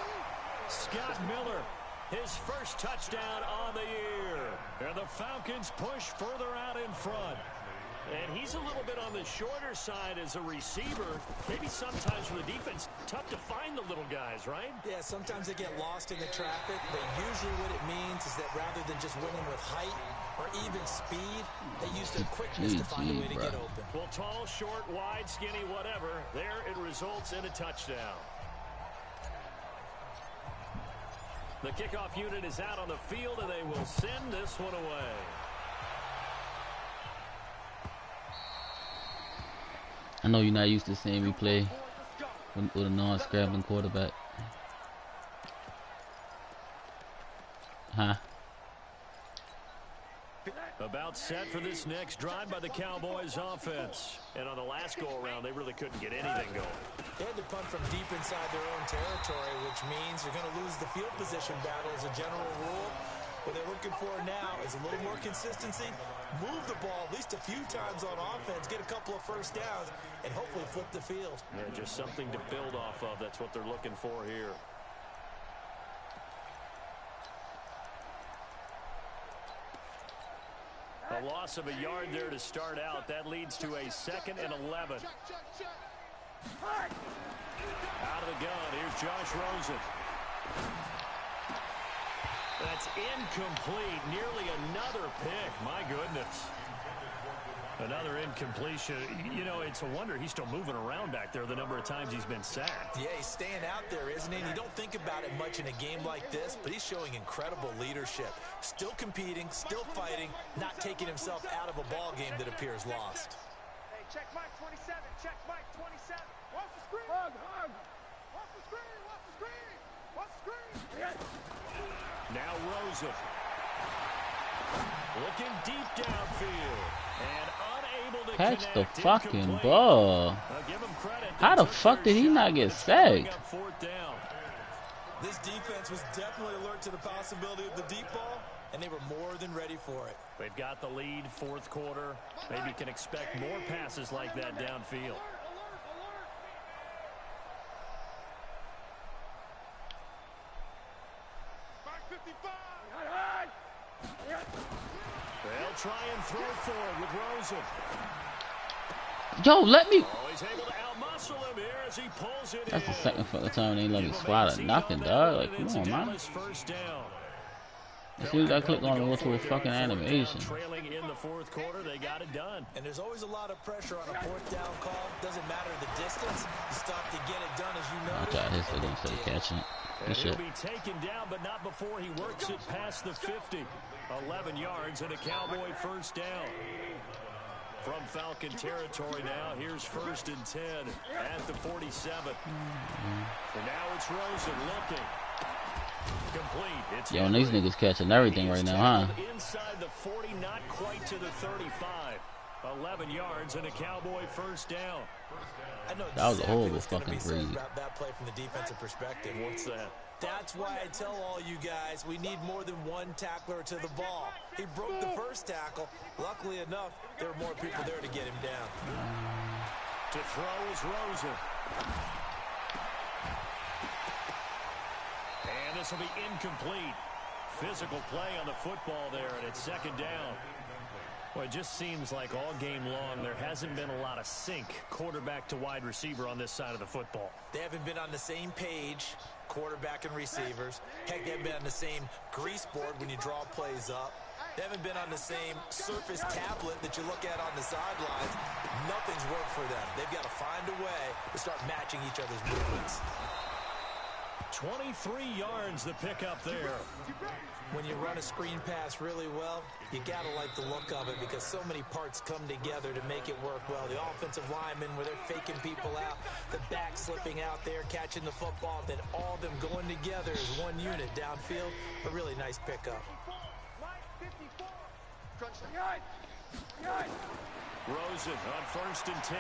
Scott Miller, his first touchdown on the year. And the Falcons push further out in front. And he's a little bit on the shorter side as a receiver. Maybe sometimes for the defense, tough to find the little guys, right? Yeah, sometimes they get lost in the traffic, but usually what it means is that rather than just winning with height or even speed, they use their quickness to find a way to get open. Well, tall, short, wide, skinny, whatever, there it results in a touchdown. The kickoff unit is out on the field, and they will send this one away. I know you're not used to seeing me play with a non-scrambling quarterback. Huh? About set for this next drive by the Cowboys offense. And on the last go-around, they really couldn't get anything going. They had to punt from deep inside their own territory, which means you're going to lose the field position battle as a general rule. What they're looking for now is a little more consistency, move the ball at least a few times on offense, get a couple of first downs, and hopefully flip the field. Yeah, just something to build off of. That's what they're looking for here. A loss of a yard there to start out. That leads to a 2nd and 11. Out of the gun, here's Josh Rosen. That's incomplete. Nearly another pick. My goodness. Another incompletion. You know, it's a wonder he's still moving around back there the number of times he's been sacked. Yeah, he's staying out there, isn't he? And you don't think about it much in a game like this, but he's showing incredible leadership. Still competing, still fighting, not taking himself out of a ball game that appears lost. Hey, check Mike 27. Check Mike 27. Watch the screen. Hug. Watch the screen. Watch the screen. Watch the screen. Now Rosen. Looking deep downfield. And unable to Catch the connect. fucking ball. Give him credit. How the fuck did he not get sacked? This defense was definitely alert to the possibility of the deep ball, and they were more than ready for it. They've got the lead, fourth quarter. Maybe can expect more passes like that downfield. They'll try and throw forward with Rosen. Yo, let me. Oh, he's able to outmuscle him here as he pulls it That's in. the second fucking time they let me swat a nothing, dog. Like, come on, man. First down. As soon as I click on it, what's with fucking animation? Trailing in the fourth quarter, they got it done. And there's always a lot of pressure on a fourth down call. Doesn't matter the distance. You stop to get it done, as you know. I tried his foot instead of catching it. And Good he'll shit. be taken down, but not before he works it past the 50. 11 yards and a Cowboy first down. From Falcon territory now, here's 1st and 10 at the 47. And now it's Rosen looking. Complete. It's Yo, and these niggas catching everything right now, huh? Inside the 40, not quite to the 35. 11 yards and a Cowboy first down. I know That was a exactly horrible what's gonna fucking be said breed. about that play from the defensive perspective. What's that? That's why I tell all you guys we need more than one tackler to the ball. He broke the first tackle. Luckily enough, there were more people there to get him down. To throw is Rosen. And this will be incomplete. Physical play on the football there, and it's 2nd down. Well, it just seems like all game long there hasn't been a lot of sync quarterback to wide receiver on this side of the football. They haven't been on the same page, quarterback and receivers. Heck, they haven't been on the same grease board when you draw plays up. They haven't been on the same surface tablet that you look at on the sidelines. Nothing's worked for them. They've got to find a way to start matching each other's movements. 23 yards the pickup there. When you run a screen pass really well, you got to like the look of it because so many parts come together to make it work well. The offensive linemen, where they're faking people out, the back slipping out there, catching the football, then all of them going together as one unit downfield. A really nice pickup. Rosen on 1st and 10.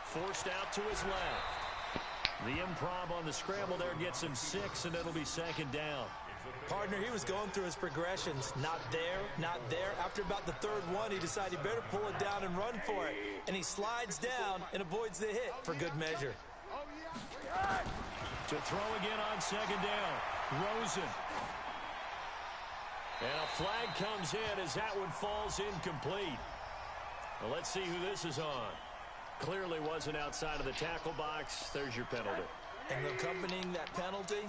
Forced out to his left. The improv on the scramble there gets him 6, and it'll be 2nd down. Partner, he was going through his progressions. Not there, not there. After about the 3rd one, he decided he better pull it down and run for it. And he slides down and avoids the hit for good measure. To throw again on 2nd down. Rosen. And a flag comes in as that one falls incomplete. Well, let's see who this is on. Clearly wasn't outside of the tackle box. There's your penalty. And accompanying that penalty,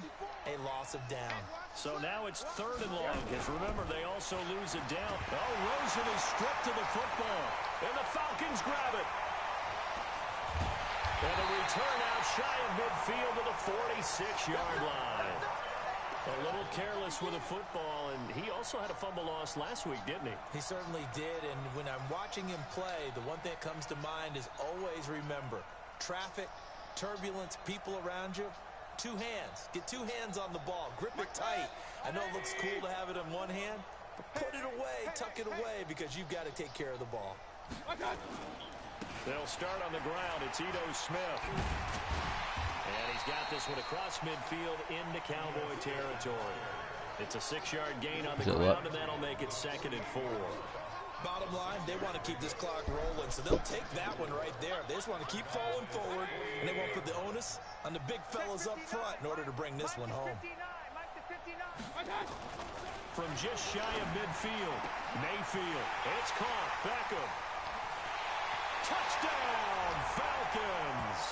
a loss of down. So now it's 3rd and long, because remember, they also lose it down. Oh, Rosen is stripped to the football, and the Falcons grab it. And a return out shy of midfield to the 46-yard line. A little careless with a football, and he also had a fumble loss last week, didn't he? He certainly did, and when I'm watching him play, the one thing that comes to mind is always remember, traffic, turbulence, people around you, 2 hands. Get 2 hands on the ball. Grip it tight. I know it looks cool to have it in one hand, but put it away, tuck it away, because you've got to take care of the ball. They'll start on the ground. It's Ito Smith. And he's got this one across midfield into Cowboy territory. It's a 6-yard gain on the ground, and that'll make it 2nd and 4. Bottom line, they want to keep this clock rolling, so they'll take that one right there. They just want to keep falling forward, and they won't put the onus on the big fellas up front in order to bring this one home. From just shy of midfield, Mayfield. It's caught. Beckham. Touchdown, Falcons.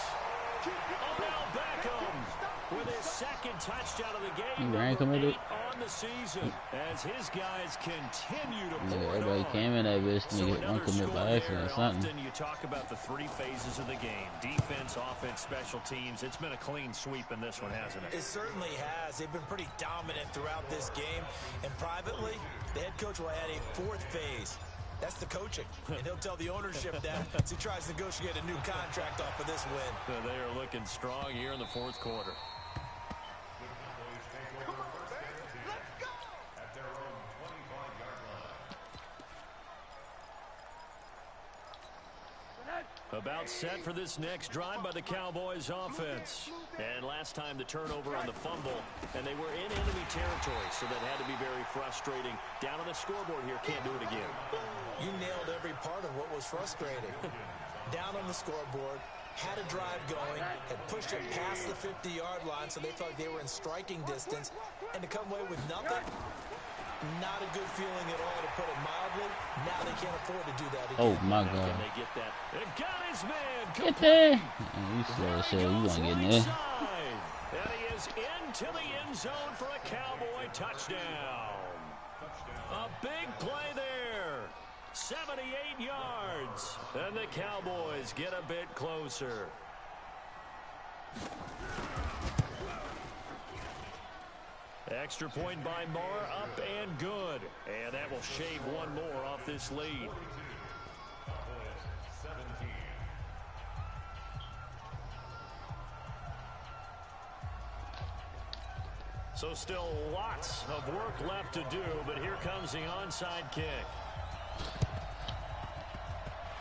Odell Beckham with his second touchdown of the game. You ran committed. On the season as his guys continue to pour it Everybody on. came in that bitch So and get one another commit score by accident or there. something. Often you talk about the three phases of the game: defense, offense, special teams. It's been a clean sweep in this one, hasn't it? It certainly has. They've been pretty dominant throughout this game. And privately, the head coach will add a fourth phase. That's the coaching. And he'll tell the ownership that as he tries to negotiate a new contract off of this win. They are looking strong here in the fourth quarter. About set for this next drive by the Cowboys offense. And last time the turnover on the fumble, and they were in enemy territory, so that had to be very frustrating. Down on the scoreboard here, can't do it again. You nailed every part of what was frustrating. Down on the scoreboard, had a drive going, had pushed it past the 50-yard line, so they thought they were in striking distance, and to come away with nothing, not a good feeling at all, to put it mildly. Now they can't afford to do that again. Oh my God. Can they get that? They got his man. Get there. You slow as shit. You want to get in there. And he is into the end zone for a Cowboy touchdown. A big play there. 78 yards. And the Cowboys get a bit closer. Extra point by Moore, up and good. And that will shave one more off this lead. So still lots of work left to do, but here comes the onside kick.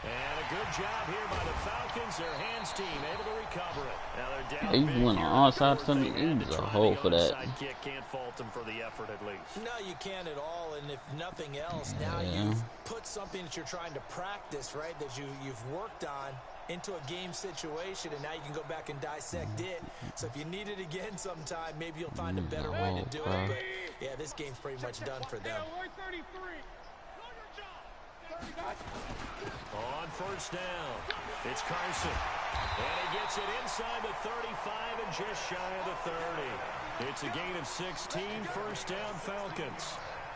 And a good job here by the Falcons. Their hands team able to recover it. Now they're down. He went on onside something. He was a hole for that. Kick. Can't fault them for the effort at least. No, you can't at all. And if nothing else, now you've put something that you're trying to practice, right, that you've worked on into a game situation, and now you can go back and dissect it. So if you need it again sometime, maybe you'll find a better way to do it. But yeah, this game's pretty much done for them. On first down, it's Carson. And he gets it inside the 35 and just shy of the 30. It's a gain of 16, first down Falcons.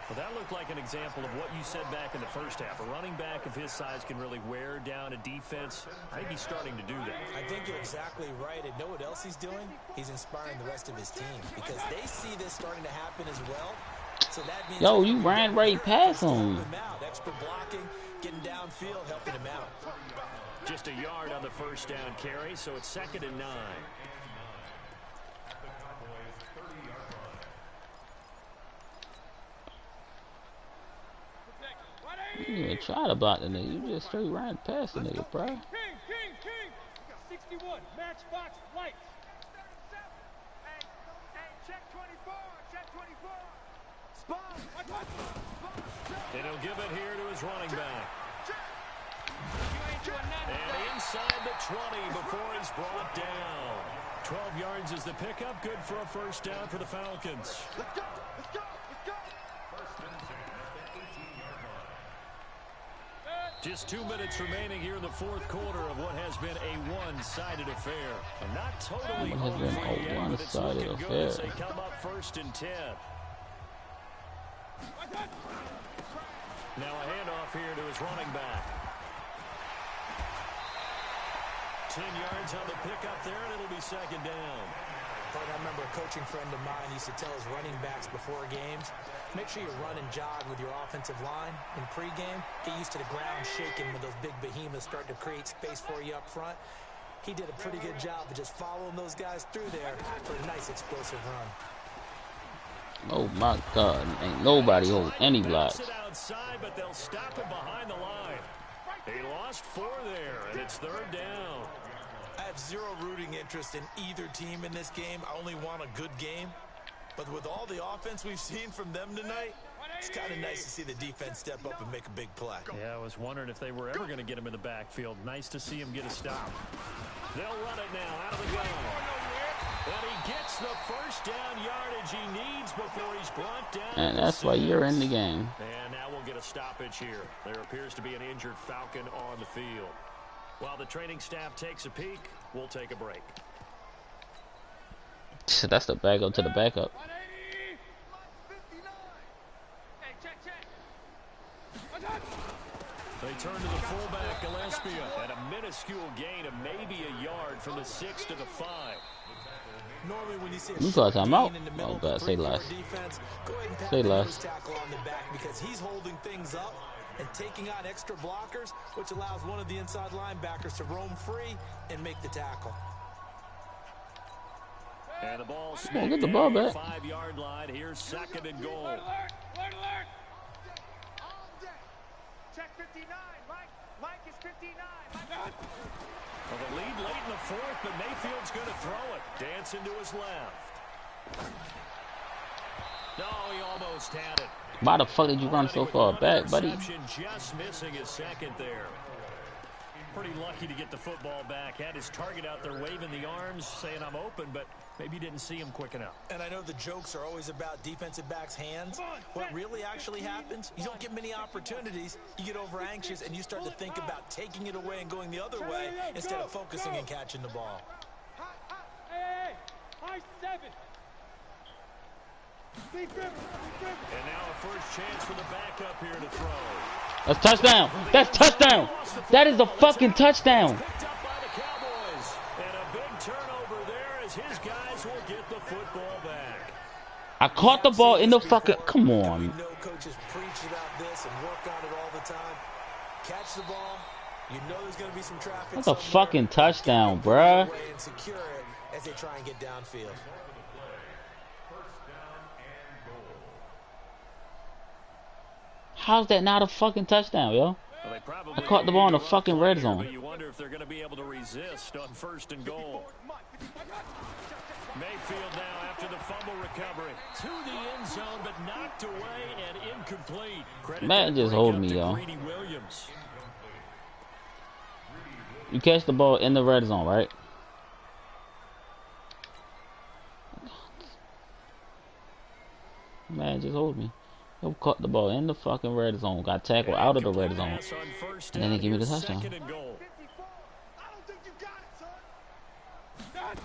Well, that looked like an example of what you said back in the first half. A running back of his size can really wear down a defense. I think he's starting to do that. I think you're exactly right. And know what else he's doing? He's inspiring the rest of his team because they see this starting to happen as well. So that means you ran right past him. Extra blocking, getting downfield, helping him out. Just a yard on the first down carry, so it's 2nd and 9. You didn't even try to block the nigga. You just straight ran past the nigga, bro. King. 61, matchbox lights. Hey, check 24, check 24. And he'll give it here to his running back. And inside the 20 before he's brought down. 12 yards is the pickup. Good for a first down for the Falcons. Let's go. Just 2 minutes remaining here in the fourth quarter of what has been a one-sided affair. And not totally home free yet, but it's looking good as they come up 1st and 10. Now a handoff here to his running back. 10 yards on the pickup there, and it'll be 2nd down. I remember a coaching friend of mine used to tell his running backs before games, make sure you run and jog with your offensive line in pregame. Get used to the ground shaking when those big behemoths start to create space for you up front. He did a pretty good job of just following those guys through there for a nice explosive run. Oh my God, ain't nobody holding any blocks. Outside, but they'll stop him behind the line. He lost 4 there, and it's 3rd down. I have zero rooting interest in either team in this game. I only want a good game. But with all the offense we've seen from them tonight, it's kind of nice to see the defense step up and make a big play. Yeah, I was wondering if they were ever going to get him in the backfield. Nice to see him get a stop. They'll run it now out of the gun. And he gets the first down yardage he needs before he's brought down. And that's why you're in the game. And now we'll get a stoppage here. There appears to be an injured Falcon on the field. While the training staff takes a peek, we'll take a break. That's the backup to the backup. 180. 59. Hey, check. They turn to the fullback, Gillespie, and a minuscule gain of maybe a yard from the 6 to the 5. Normally when you see You a call short time out. gain in the middle Oh of the God, say 3-4 less. defense, go ahead and pat Say the less. nose tackle on the back because he's holding things up and taking on extra blockers, which allows one of the inside linebackers to roam free and make the tackle. And the ball Come on, get the ball back. 5-yard line. Here's 2nd and goal. Alert. All day. Check 59. Mike is 59. Well, the lead late in the 4th, but Mayfield's going to throw it. Dancing to his left. No, he almost had it. Why the fuck did you run so far back, buddy? Just missing his 2nd there. Pretty lucky to get the football back. Had his target out there waving the arms, saying I'm open, but maybe didn't see him quick enough. And I know the jokes are always about defensive backs' hands. What really actually happens, you don't get many opportunities. You get over anxious and you start to think about taking it away and going the other way instead of focusing and catching the ball. Hey, high 7. And now a first chance for the backup here to throw. That's touchdown. That's touchdown. That is a fucking touchdown. Picked up by the Cowboys. And a big turnover there as his guys will get the football back. I caught the ball in the fucking. Come We on. know coaches preach about this and work on it all the time. Catch the ball. You know there's going to be some traffic. That's a somewhere. fucking touchdown, Get the ball bruh. away and secure it as they try and get downfield. How's that not a fucking touchdown, yo? Well, they probably I caught the ball in the fucking red zone. But you wonder if they're going to be able to resist on 1st and goal. Mayfield now after the fumble recovery to the end zone, but knocked away and incomplete. Credit Man, that just hold breakup me, to yo. Greedy Williams. You catch the ball in the red zone, right? Man, just hold me. Yo, caught the ball in the fucking red zone. Got tackled out of the red zone. Pass on first And then they down. give me the Here's touchdown. 2nd and goal. 54. I don't think you got it, son.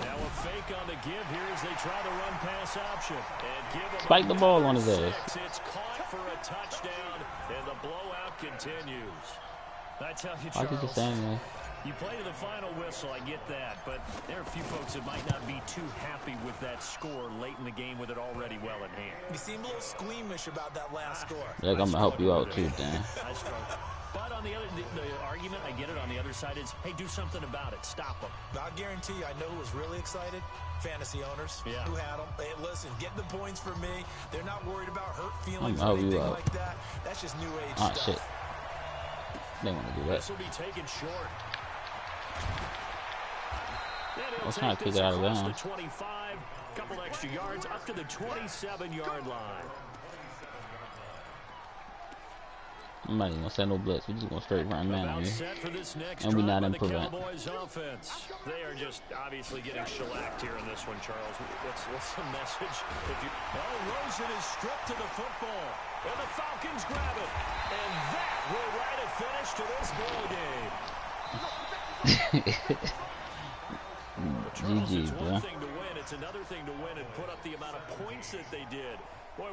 Now a fake on the give here as they try the run pass option. And give him Spike the ball on his ass. It's caught for a touchdown, and the blowout continues. I tell you, Why did you Charles, stand there? you play to the final whistle, I get that, but there are a few folks that might not be too happy with that score late in the game with it already well in hand. You seem a little squeamish about that last score. Like, I'm gonna help you out too, Dan. I struggle. But on the other, the argument, I get it, on the other side is, hey, do something about it. Stop them. I guarantee you, I know who was really excited. Fantasy owners Yeah. who had them. Hey, listen, get the points for me. They're not worried about hurt feelings I'll or help you anything out. like that. That's just new age Ah, stuff. shit. They want to do that. This will be taken short. I was trying to kick it out of bounds. bounds. 25, couple extra yards up to the 27-yard line. I'm not even gonna send no blitz. We just gonna straight run man on About you. set for this next And we drive not by in the prevent. Cowboys offense. They are just obviously getting shellacked here in this one, Charles. What's the message? Rosen is stripped to the football, and the Falcons grab it, and that will write a finish to this ball game. Charles, GG, it's bro. one thing to win; it's another thing to win and put up the amount of points that they did. Boy,